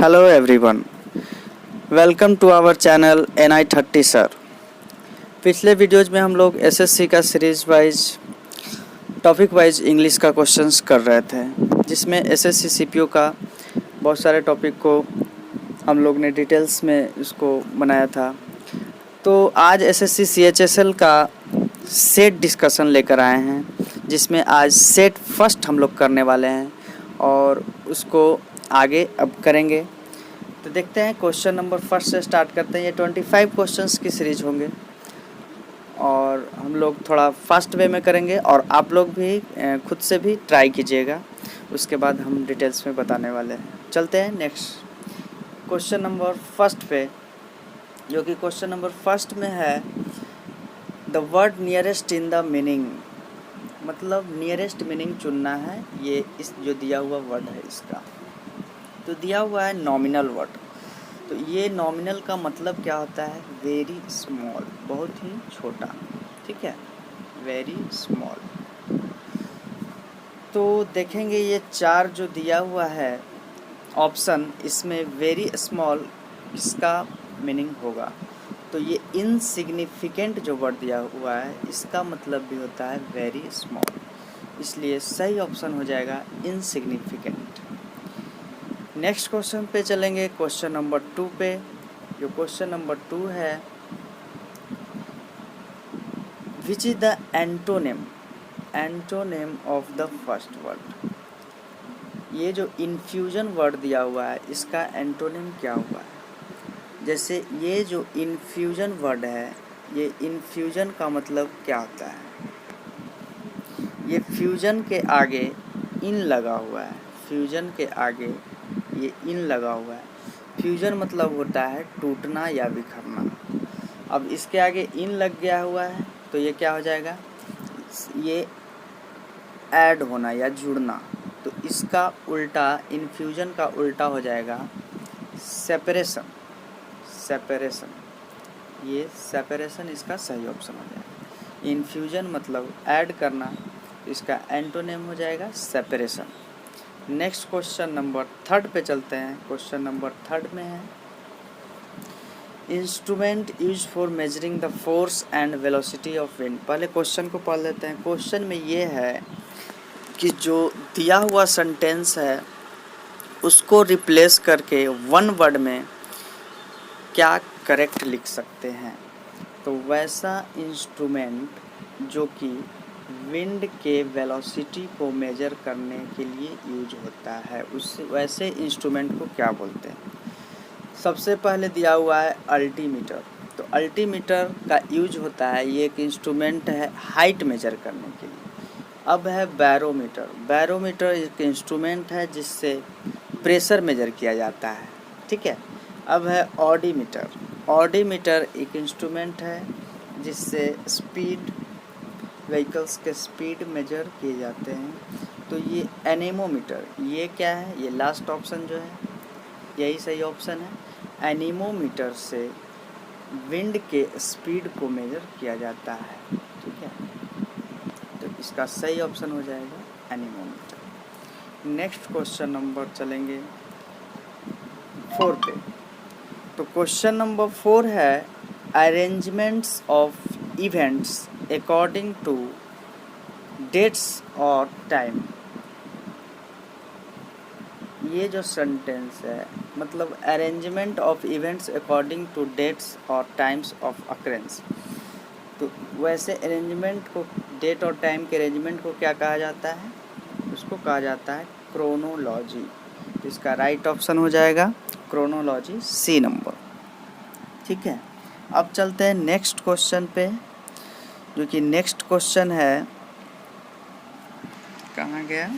Hello everyone, welcome to our channel NI30 sir. पिछले videos में हम लोग एसएससी का series wise topic wise English का क्वेश्चंस कर रहे थे, जिसमें एसएससी सीपीओ का बहुत सारे टॉपिक को हम लोग ने डिटेल्स में उसको बनाया था। तो आज एसएससी सीएचएसएल का सेट डिस्कशन लेकर आए हैं, जिसमें आज सेट फर्स्ट हम लोग करने वाले हैं और उसको आगे अब करेंगे। तो देखते हैं क्वेश्चन नंबर फर्स्ट से स्टार्ट करते हैं। ये 25 क्वेश्चंस की सीरीज होंगे और हम लोग थोड़ा फास्ट वे में करेंगे और आप लोग भी खुद से भी ट्राई कीजिएगा, उसके बाद हम डिटेल्स में बताने वाले हैं। चलते हैं नेक्स्ट क्वेश्चन नंबर फर्स्ट पे, जो कि क्वेश्चन नंबर फर्स्ट में है the word nearest in the meaning. मतलब नियरेस्ट मीनिंग चुनना है। ये इस जो दिया हुआ वर्ड है इसका, तो दिया हुआ है नॉमिनल वर्ड। तो ये नॉमिनल का मतलब क्या होता है? वेरी स्मॉल, बहुत ही छोटा। ठीक है, वेरी स्मॉल। तो देखेंगे ये चार जो दिया हुआ है ऑप्शन, इसमें वेरी स्मॉल इसका मीनिंग होगा। तो ये इनसिग्निफिकेंट जो वर्ड दिया हुआ है इसका मतलब भी होता है वेरी स्मॉल, इसलिए सही ऑप्शन हो जाएगा इनसिग्निफिकेंट। नेक्स्ट क्वेश्चन पे चलेंगे, क्वेश्चन नंबर 2 पे। जो क्वेश्चन नंबर 2 है, which is the antonym of the first word. ये जो इन्फ्यूजन वर्ड दिया हुआ है इसका एंटोनिम क्या हुआ है? जैसे ये जो इन्फ्यूजन वर्ड है, ये इन्फ्यूजन का मतलब क्या होता है? ये फ्यूजन के आगे इन लगा हुआ है, फ्यूजन के आगे ये इन लगा हुआ है। फ्यूजन मतलब होता है टूटना या बिखरना। अब इसके आगे इन लग गया हुआ है तो ये क्या हो जाएगा? ये ऐड होना या जुड़ना। तो इसका उल्टा, इन्फ्यूजन का उल्टा हो जाएगा सेपरेशन। ये सेपरेशन इसका सही ऑप्शन हो जाएगा। इन्फ्यूजन मतलब ऐड करना, इसका एंटोनिम हो जाएगा सेपरेशन। नेक्स्ट क्वेश्चन नंबर 3 पे चलते हैं। क्वेश्चन नंबर 3 में है instrument use for measuring the force and velocity of wind. पहले क्वेश्चन को पढ़ लेते हैं। क्वेश्चन में ये है कि जो दिया हुआ सेंटेंस है उसको रिप्लेस करके वन वर्ड में क्या करेक्ट लिख सकते हैं। तो वैसा इंस्ट्रूमेंट जो कि विंड के वेलोसिटी को मेजर करने के लिए यूज होता है, उस वैसे इंस्ट्रूमेंट को क्या बोलते हैं? सबसे पहले दिया हुआ है अल्टीमीटर। तो अल्टीमीटर का यूज होता है, ये एक इंस्ट्रूमेंट है हाइट मेजर करने के लिए। अब है बैरोमीटर। बैरोमीटर एक इंस्ट्रूमेंट है जिससे प्रेशर मेजर किया जाता है। ठीक है। अब है ऑडीमीटर। ऑडीमीटर एक इंस्ट्रूमेंट है जिससे स्पीड, व्हीकल्स के स्पीड मेजर किए जाते हैं। तो ये एनेमोमीटर, ये क्या है? ये लास्ट ऑप्शन जो है यही सही ऑप्शन है। एनेमोमीटर से विंड के स्पीड को मेजर किया जाता है। ठीक है, तो इसका सही ऑप्शन हो जाएगा एनेमोमीटर। नेक्स्ट क्वेश्चन नंबर चलेंगे 4 पे। तो क्वेश्चन नंबर 4 है arrangements of events according to dates और टाइम। ये जो सेंटेंस है मतलब arrangement of events according to dates और टाइम्स ऑफ अकरेंस। तो वैसे अरेंजमेंट को, डेट और टाइम के अरेंजमेंट को क्या कहा जाता है? उसको कहा जाता है क्रोनोलॉजी। इसका राइट ऑप्शन हो जाएगा क्रोनोलॉजी, सी नंबर। ठीक है, अब चलते हैं नेक्स्ट क्वेश्चन पे, जो कि नेक्स्ट क्वेश्चन है, कहाँ गया?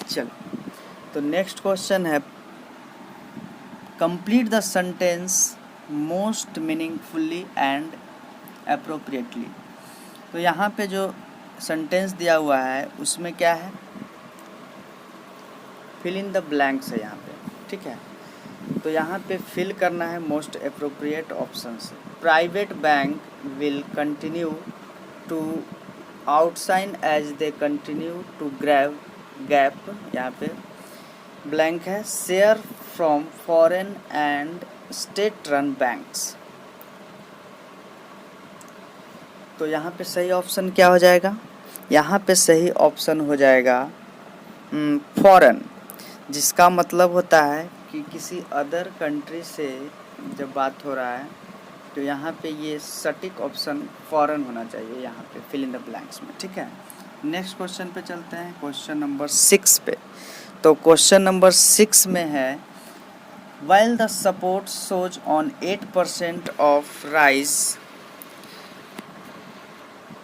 चल, तो नेक्स्ट क्वेश्चन है complete the sentence most meaningfully and appropriately. तो यहाँ पे जो सेंटेंस दिया हुआ है उसमें क्या है? फिल इन द ब्लैंक्स है यहाँ पे। ठीक है, तो यहाँ पे फिल करना है मोस्ट अप्रोप्रिएट ऑप्शन से। Private bank will continue to outshine as they continue to grab gap. यहाँ पे ब्लैंक है share from foreign and state run banks. तो यहाँ पे सही ऑप्शन क्या हो जाएगा? यहाँ पे सही ऑप्शन हो जाएगा फॉरेन, जिसका मतलब होता है कि किसी अदर कंट्री से जब बात हो रहा है तो यहाँ पे ये सटीक ऑप्शन फॉरेन होना चाहिए यहाँ पे फिल इन द ब्लैंक्स में। ठीक है, नेक्स्ट क्वेश्चन पे चलते हैं, क्वेश्चन नंबर 6 पे। तो क्वेश्चन नंबर 6 में है while the support shows on 8% of rise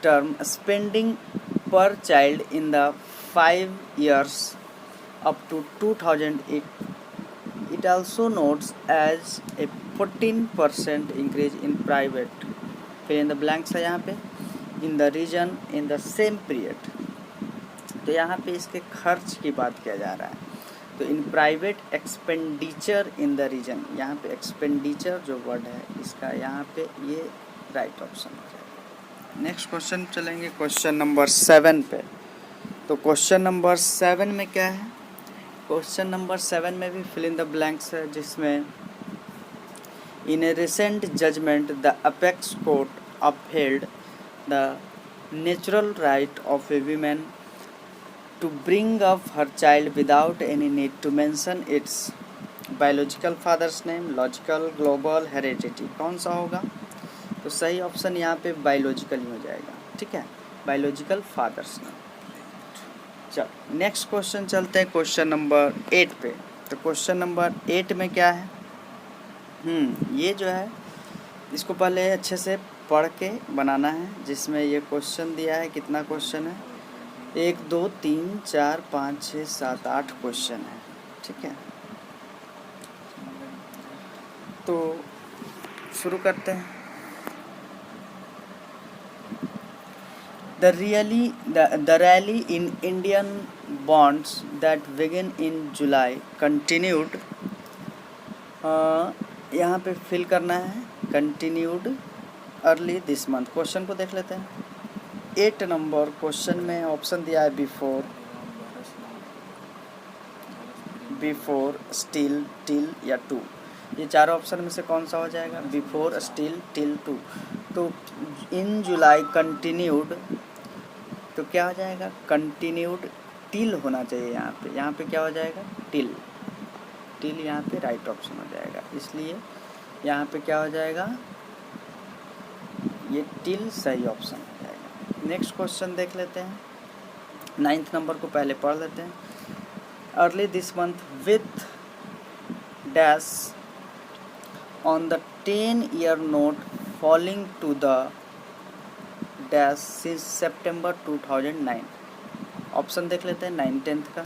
term spending per child in the 5 years up to 2008, it also notes as a 14% increase in private fill in the blanks है यहाँ पे in the region in the same period। तो यहाँ पे इसके खर्च की बात किया जा रहा है, तो in private expenditure in the region, यहाँ पे एक्सपेंडिचर जो वर्ड है इसका यहाँ पे ये राइट ऑप्शन हो जाएगा। नेक्स्ट क्वेश्चन चलेंगे क्वेश्चन नंबर 7 पे। तो क्वेश्चन नंबर 7 में क्या है? क्वेश्चन नंबर 7 में भी फिल इन द ब्लैंक्स है, जिसमें in a recent judgment the apex court upheld the natural right of a women to bring up her child without any need to mention its biological father's name, logical, global, heredity। कौन सा होगा? तो सही option यहाँ पे biological ही हो जाएगा। ठीक है, बायोलॉजिकल फादर्स नेम। चल नेक्स्ट क्वेश्चन चलते हैं क्वेश्चन नंबर 8 पे। तो क्वेश्चन नंबर 8 में क्या है? ये जो है इसको पहले अच्छे से पढ़ के बनाना है, जिसमें ये क्वेश्चन दिया है। कितना क्वेश्चन है? 1 2 3 4 5 6 7 8 क्वेश्चन है। ठीक है, तो शुरू करते हैं। The rally in Indian bonds that began in July continued, यहाँ पे फिल करना है continued early this month। Question को देख लेते हैं। 8 नंबर क्वेश्चन में ऑप्शन दिया है बिफोर, स्टिल, टिल या टू। ये चारों ऑप्शन में से कौन सा हो जाएगा? Before, still, till, to. तो इन जुलाई कंटिन्यूड, तो क्या हो जाएगा? कंटिन्यूड टिल होना चाहिए यहाँ पे क्या हो जाएगा? टिल यहाँ पे राइट ऑप्शन हो जाएगा, इसलिए यहाँ पे क्या हो जाएगा? ये टिल सही ऑप्शन हो जाएगा। नेक्स्ट क्वेश्चन देख लेते हैं। 9th नंबर को पहले पढ़ लेते हैं। Early this month with dash on the 10-year note falling to the dash since September 2009। Option देख लेते हैं 9 10th का।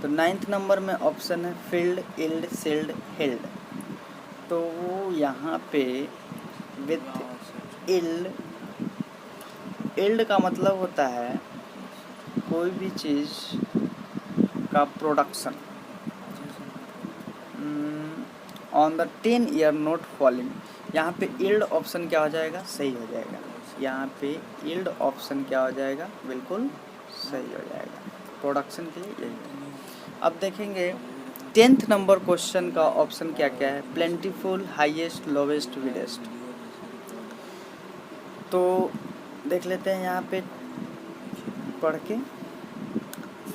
तो 9th नंबर में ऑप्शन है फील्ड, इल्ड, सिल्ड, हिल्ड। तो यहाँ पे विथ इल्ड का मतलब होता है कोई भी चीज़ का production. On the 10-year note falling, यहाँ पे इल्ड ऑप्शन क्या हो जाएगा? सही हो जाएगा। यहाँ पे इल्ड ऑप्शन क्या हो जाएगा? बिल्कुल सही हो जाएगा। प्रोडक्शन के लिए यही है। अब देखेंगे 10th नंबर क्वेश्चन का ऑप्शन क्या क्या है? Plentiful, highest, lowest, widest. तो देख लेते हैं यहाँ पे पढ़ के।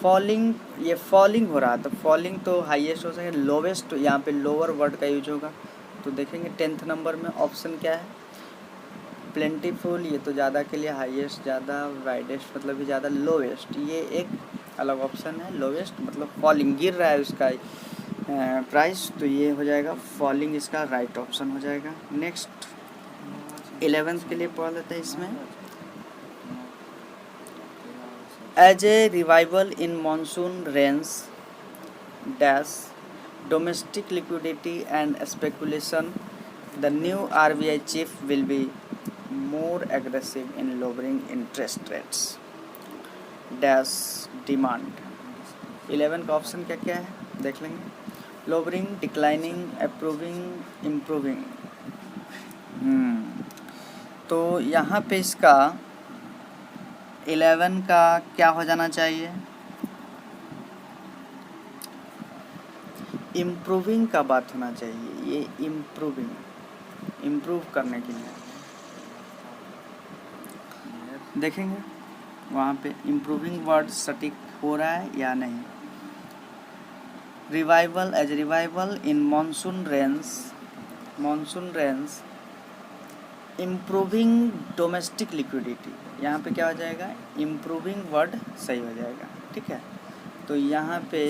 फॉलिंग, ये फॉलिंग हो रहा है, तो फॉलिंग तो हाईएस्ट हो सके, लोवेस्ट तो यहाँ पे लोअर वर्ड का यूज होगा। तो देखेंगे 10th नंबर में ऑप्शन क्या है? प्लेंटीफुल, ये तो ज़्यादा के लिए, हाईएस्ट ज़्यादा, वाइडेस्ट मतलब भी ज़्यादा, लोवेस्ट ये एक अलग ऑप्शन है। लोवेस्ट मतलब फॉलिंग, गिर रहा है उसका प्राइस, तो ये हो जाएगा फॉलिंग, इसका राइट ऑप्शन हो जाएगा। नेक्स्ट 11th के लिए पढ़ लेते हैं इसमें। As a revival in monsoon rains dash domestic liquidity and speculation, the new RBI chief will be more aggressive in lowering interest rates dash demand। 11 का ऑप्शन क्या क्या है देख लेंगे। Lowering, declining, approving, improving. तो यहाँ पे इसका 11 का क्या हो जाना चाहिए? इम्प्रूविंग का बात होना चाहिए, ये इम्प्रूविंग, इम्प्रूव करने के लिए देखेंगे वहाँ पे इम्प्रूविंग वर्ड सटीक हो रहा है या नहीं। Revival, as revival in monsoon rains improving domestic liquidity, यहाँ पे क्या हो जाएगा, इम्प्रूविंग वर्ड सही हो जाएगा, ठीक है। तो यहाँ पे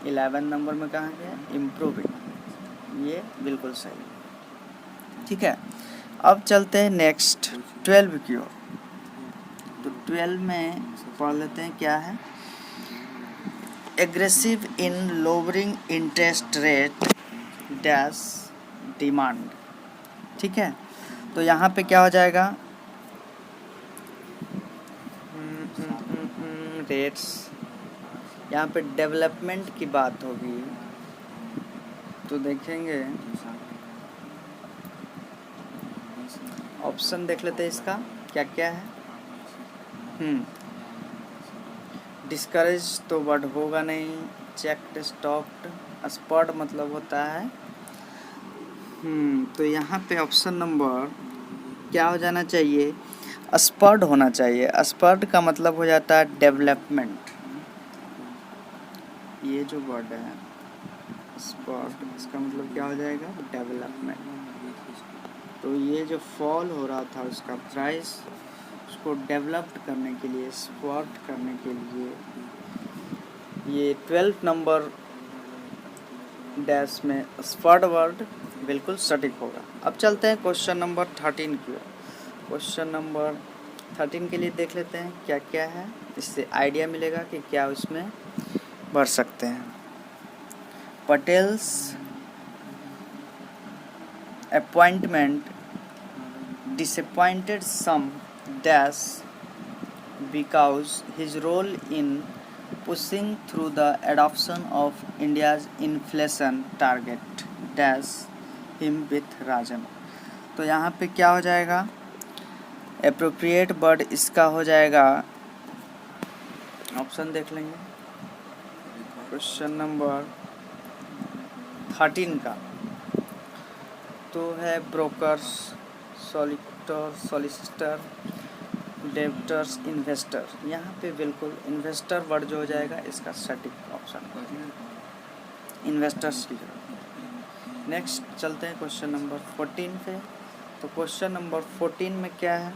11 नंबर में कहाँ गया, इम्प्रूविंग, ये बिल्कुल सही, ठीक है। अब चलते हैं नेक्स्ट 12 की ओर। तो 12 में पढ़ लेते हैं क्या है, aggressive in lowering interest rate dash demand, ठीक है। तो यहाँ पे क्या हो जाएगा, रेट्स, यहाँ पे डेवलपमेंट की बात होगी। तो देखेंगे ऑप्शन देख लेते हैं इसका क्या क्या है। डिस्करेज तो वर्ड होगा नहीं, चेक्ड, स्टॉप्ड, स्पॉट मतलब होता है। तो यहाँ पे ऑप्शन नंबर क्या हो जाना चाहिए, स्पॉट होना चाहिए। स्पॉट का मतलब हो जाता है डेवलपमेंट, ये जो वर्ड है स्पॉट, इसका मतलब क्या हो जाएगा, डेवलपमेंट। तो ये जो फॉल हो रहा था उसका प्राइस, उसको डेवलप्ड करने के लिए, स्पॉट करने के लिए, ये 12 नंबर डैश में स्पॉट वर्ड बिल्कुल सटीक होगा। अब चलते हैं क्वेश्चन नंबर 13 की ओर। क्वेश्चन नंबर 13 के लिए देख लेते हैं क्या क्या है, इससे आइडिया मिलेगा कि क्या उसमें भर सकते हैं। Patels appointment disappointed some dash because his role in pushing through the adoption of India's inflation target dash him with Rajan। तो यहाँ पे क्या हो जाएगा, एप्रोप्रिएट वर्ड इसका हो जाएगा, ऑप्शन देख लेंगे क्वेश्चन नंबर 13 का। तो है ब्रोकर्स, सॉलिसिटर, डेब्टर्स, इन्वेस्टर। यहाँ पे बिल्कुल इन्वेस्टर वर्ड जो हो जाएगा इसका सटीक ऑप्शन, इन्वेस्टर्स की जगह। नेक्स्ट चलते हैं क्वेश्चन नंबर 14 पे। तो क्वेश्चन नंबर 14 में क्या है,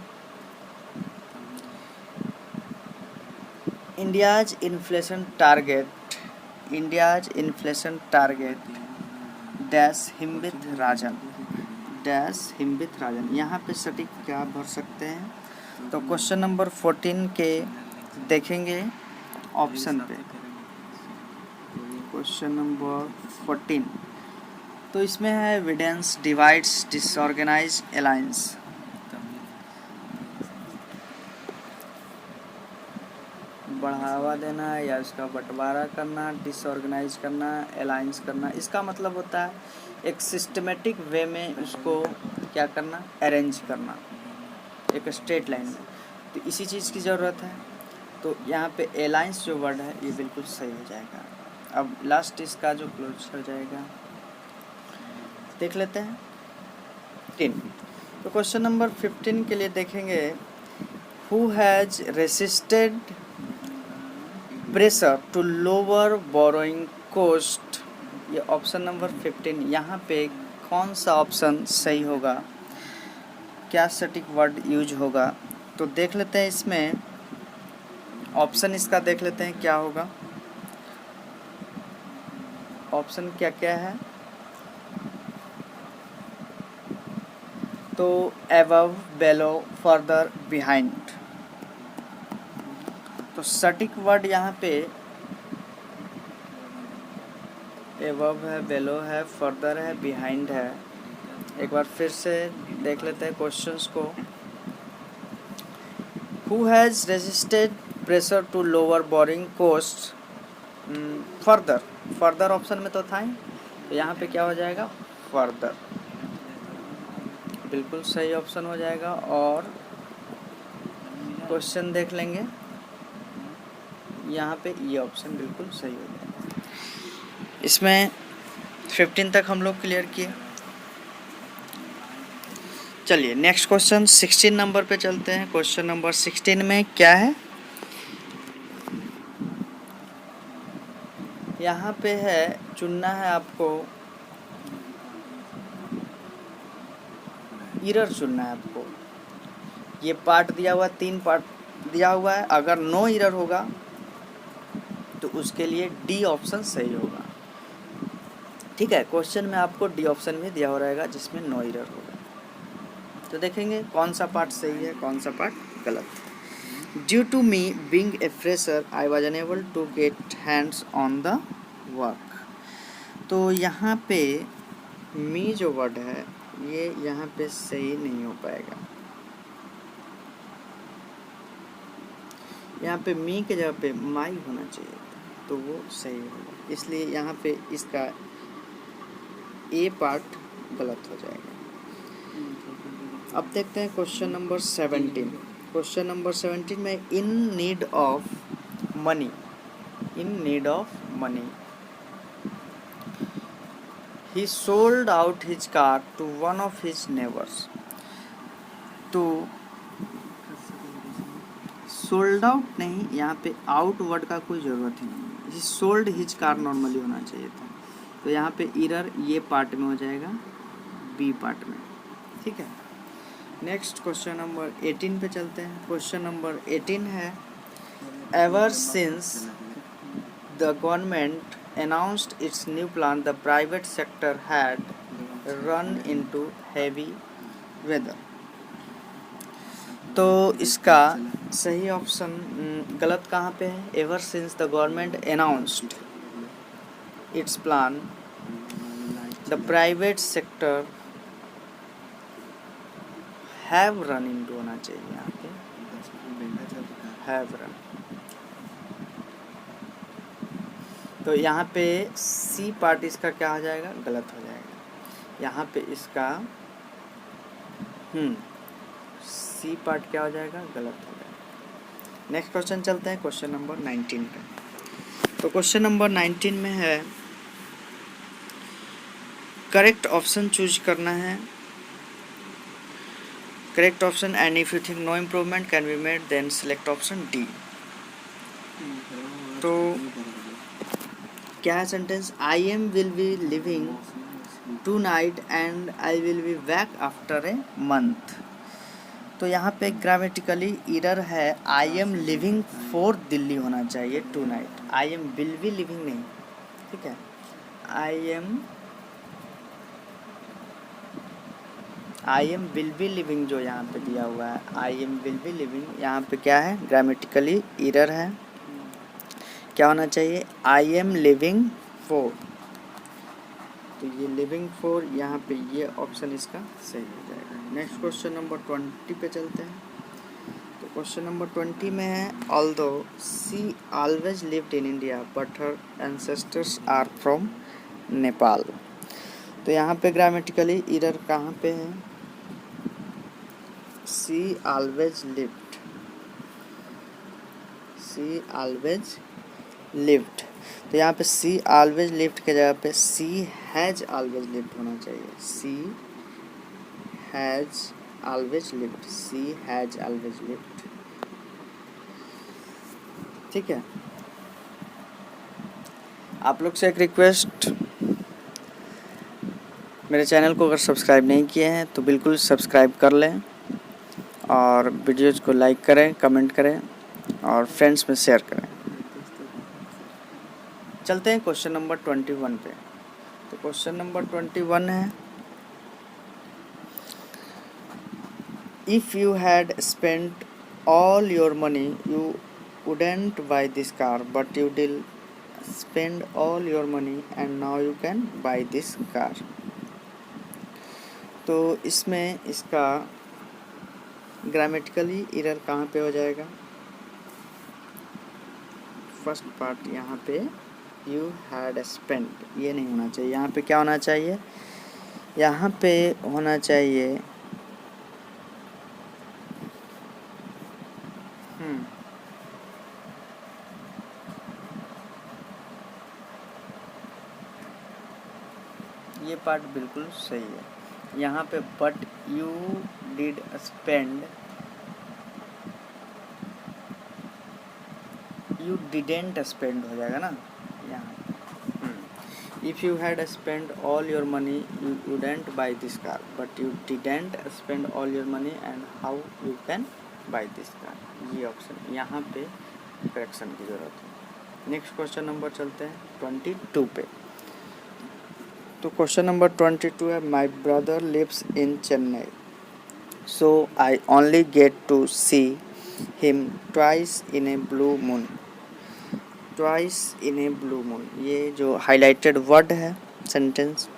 इंडियाज इन्फ्लेशन टारगेट डैश हिम्बित राजन, डैश हिम्बित राजन। यहाँ पे सटीक क्या भर सकते हैं। तो क्वेश्चन नंबर 14 के देखेंगे ऑप्शन पे, क्वेश्चन नंबर 14 तो इसमें है एविडेंस डिवाइड्स डिसऑर्गेनाइज अलायंस। बढ़ावा देना या उसका बंटवारा करना, डिसऑर्गेनाइज करना, अलायंस करना, इसका मतलब होता है एक सिस्टमेटिक वे में उसको क्या करना, अरेंज करना एक स्ट्रेट लाइन में। तो इसी चीज़ की ज़रूरत है। तो यहाँ पे अलायंस जो वर्ड है ये बिल्कुल सही हो जाएगा। अब लास्ट इसका जो क्लोज हो जाएगा देख लेते हैं 15। तो क्वेश्चन नंबर 15 के लिए देखेंगे, who has resisted pressure to lower borrowing cost. ये ऑप्शन नंबर 15, यहाँ पे कौन सा ऑप्शन सही होगा, क्या सटीक वर्ड यूज होगा। तो देख लेते हैं इसमें ऑप्शन इसका देख लेते हैं क्या होगा, ऑप्शन क्या क्या है। तो अबव, बेलो, फर्दर, बिहाइंड। तो सटीक वर्ड यहाँ पे अबव है, बेलो है, फर्दर है, बिहाइंड है। एक बार फिर से देख लेते हैं क्वेश्चंस को। Who has resisted pressure to lower boring cost, further option में तो था ही, तो यहाँ पे क्या हो जाएगा, फर्दर बिल्कुल सही ऑप्शन हो जाएगा। और क्वेश्चन देख लेंगे, यहाँ पे ये ऑप्शन बिल्कुल सही हो जाएगा। इसमें 15 तक हम लोग क्लियर किए। चलिए नेक्स्ट क्वेश्चन 16 नंबर पे चलते हैं। क्वेश्चन नंबर 16 में क्या है, यहाँ पे है चुनना है आपको, इरर चुनना है आपको। ये पार्ट दिया हुआ, 3 पार्ट दिया हुआ है। अगर नो इरर होगा तो उसके लिए डी ऑप्शन सही होगा। ठीक है, क्वेश्चन में आपको डी ऑप्शन भी दिया हो रहेगा जिसमें नो इरर होगा। तो देखेंगे कौन सा पार्ट सही है, कौन सा पार्ट गलत है। Due to me being a fresher I was unable to get hands on the work. तो यहाँ पे मी जो वर्ड है ये यहाँ पे सही नहीं हो पाएगा। यहाँ पे मी के जगह पे माई होना चाहिए था, तो वो सही होगा। इसलिए यहाँ पे इसका ए पार्ट गलत हो जाएगा। अब देखते हैं क्वेश्चन नंबर 17। क्वेश्चन नंबर 17 में in need of money, in need of money he sold out his car to one of his neighbours. तो सोल्ड आउट नहीं, यहाँ पे आउट वर्ड का कोई ज़रूरत ही नहीं है। सोल्ड हिज कार नॉर्मली होना चाहिए था। तो यहाँ पे इरर ये पार्ट में हो जाएगा, बी पार्ट में। ठीक है, नेक्स्ट क्वेश्चन नंबर 18 पे चलते हैं। क्वेश्चन नंबर 18 है ever since the government announced its new plan the private sector had run into heavy weather। तो इसका सही ऑप्शन गलत कहाँ पे है, ever since the government announced it's plan the private sector have run into होना चाहिए, यहाँ पे हैव रन। तो यहाँ पे सी पार्ट इसका क्या हो जाएगा, गलत हो जाएगा। यहाँ पे इसका सी पार्ट क्या हो जाएगा, गलत हो जाएगा। नेक्स्ट क्वेश्चन चलते हैं क्वेश्चन नंबर 19 पे। तो क्वेश्चन नंबर 19 में है करेक्ट ऑप्शन चूज करना है, correct option and if you think no improvement can be made then select option D. तो क्या है sentence, I am will be living tonight and I will be back after a month. तो यहाँ पे grammatically error है, I am living for Delhi होना चाहिए, tonight. I am will be living नहीं, ठीक है। I am will be living जो यहाँ पे दिया हुआ है, I am will be living, यहाँ पे क्या है, ग्रामेटिकली इरर है। क्या होना चाहिए, आई एम लिविंग फॉर। तो ये लिविंग फॉर, यहाँ पे ये ऑप्शन इसका सही हो जाएगा। नेक्स्ट क्वेश्चन नंबर 20 पे चलते हैं। तो क्वेश्चन नंबर 20 में है although she always lived in India but her ancestors are from Nepal. तो यहाँ पे ग्रामेटिकली इरर कहाँ पे है, she always lived, she always lived. तो यहाँ पे सी ऑलवेज लिव्ड के जगह पे सी हैज ऑलवेज लिव्ड होना चाहिए, she has always lived, she has always lived. ठीक है, आप लोग से एक रिक्वेस्ट, मेरे चैनल को अगर सब्सक्राइब नहीं किए हैं तो बिल्कुल सब्सक्राइब कर लें और वीडियोज़ को लाइक करें, कमेंट करें और फ्रेंड्स में शेयर करें। चलते हैं क्वेश्चन नंबर 21 पे। तो क्वेश्चन नंबर 21 है if you had spent all your money you wouldn't buy this car but you did spend all your money and now you can buy this car. तो इसमें इसका grammatically error कहाँ पे हो जाएगा, फर्स्ट पार्ट यहाँ पे यू हैड स्पेंट, ये नहीं होना चाहिए। यहाँ पे क्या होना चाहिए, यहाँ पे होना चाहिए ये पार्ट बिल्कुल सही है। यहाँ पे but you did spend, you didn't spend हो जाएगा ना यहाँ। If you had spend all your money you wouldn't by this car, but you didn't spend all your money and how you can buy this car. ये option यहाँ पे correction की ज़रूरत है। नेक्स्ट क्वेश्चन नंबर चलते हैं 22 पे। तो क्वेश्चन नंबर 22 है, my brother lives in Chennai so I only get to see him twice in a blue moon. Twice in a blue moon, ये जो हाईलाइटेड वर्ड है सेंटेंस,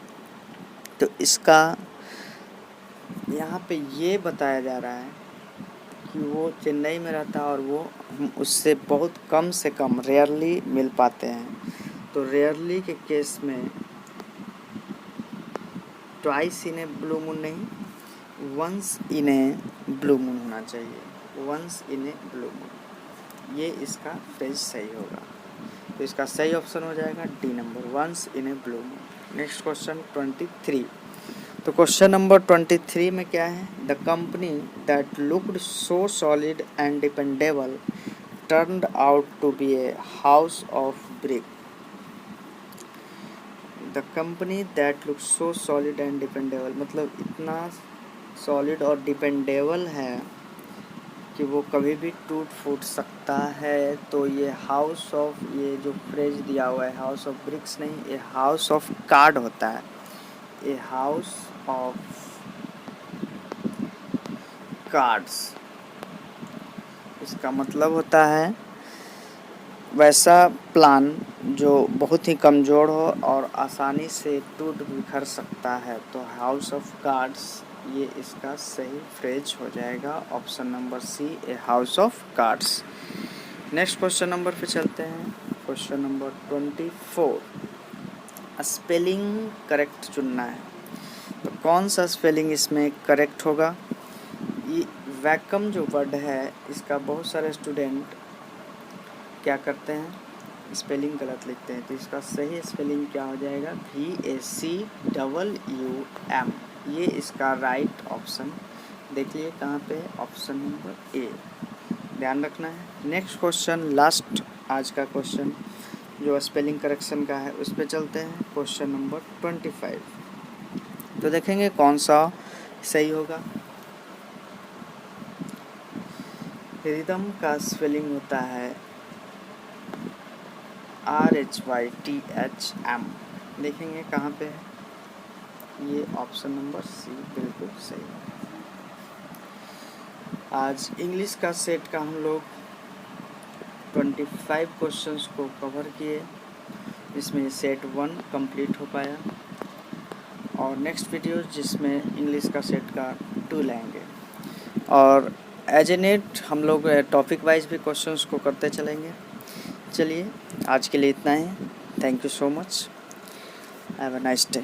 तो इसका यहाँ पे ये बताया जा रहा है कि वो चेन्नई में रहता है और वो उससे बहुत कम से कम रेयरली मिल पाते हैं। तो रेयरली के केस में twice in a blue moon नहीं, once in a blue moon होना चाहिए। Once in a blue moon, ये इसका फ्रेज सही होगा। तो इसका सही ऑप्शन हो जाएगा D number, once in a blue moon. Next question 23। तो क्वेश्चन नंबर 23 में क्या है, the company that looked so solid and dependable turned out to be a house of brick. The company that looked so solid and dependable, मतलब इतना solid और dependable है कि वो कभी भी टूट फूट सकता है। तो ये हाउस ऑफ, ये जो फ्रेज दिया हुआ है हाउस ऑफ ब्रिक्स नहीं, ये हाउस ऑफ कार्ड होता है। ये हाउस ऑफ कार्ड्स, इसका मतलब होता है वैसा प्लान जो बहुत ही कमज़ोर हो और आसानी से टूट बिखर सकता है। तो हाउस ऑफ कार्ड्स ये इसका सही फ्रेज हो जाएगा, option number C, a house of cards. Next question number पे चलते हैं, क्वेश्चन नंबर 24। स्पेलिंग करेक्ट चुनना है, तो कौन सा स्पेलिंग इसमें करेक्ट होगा। ये वैकम जो वर्ड है इसका बहुत सारे स्टूडेंट क्या करते हैं, स्पेलिंग गलत लिखते हैं। तो इसका सही स्पेलिंग क्या हो जाएगा, VACUUM। ये इसका राइट ऑप्शन देखिए कहाँ पे, ऑप्शन नंबर ए, ध्यान रखना है। नेक्स्ट क्वेश्चन, लास्ट आज का क्वेश्चन जो स्पेलिंग करेक्शन का है उस पर चलते हैं, क्वेश्चन नंबर 25। तो देखेंगे कौन सा सही होगा। रिदम का स्पेलिंग होता है RHYTHM, देखेंगे कहाँ पे है, ये ऑप्शन नंबर सी बिल्कुल सही है। आज इंग्लिश का सेट का हम लोग 25 क्वेश्चंस को कवर किए, इसमें सेट 1 कंप्लीट हो पाया और नेक्स्ट वीडियो जिसमें इंग्लिश का सेट का 2 लाएंगे। और एज ए नेट हम लोग टॉपिक वाइज भी क्वेश्चंस को करते चलेंगे। चलिए आज के लिए इतना ही, thank you so much, have a nice day.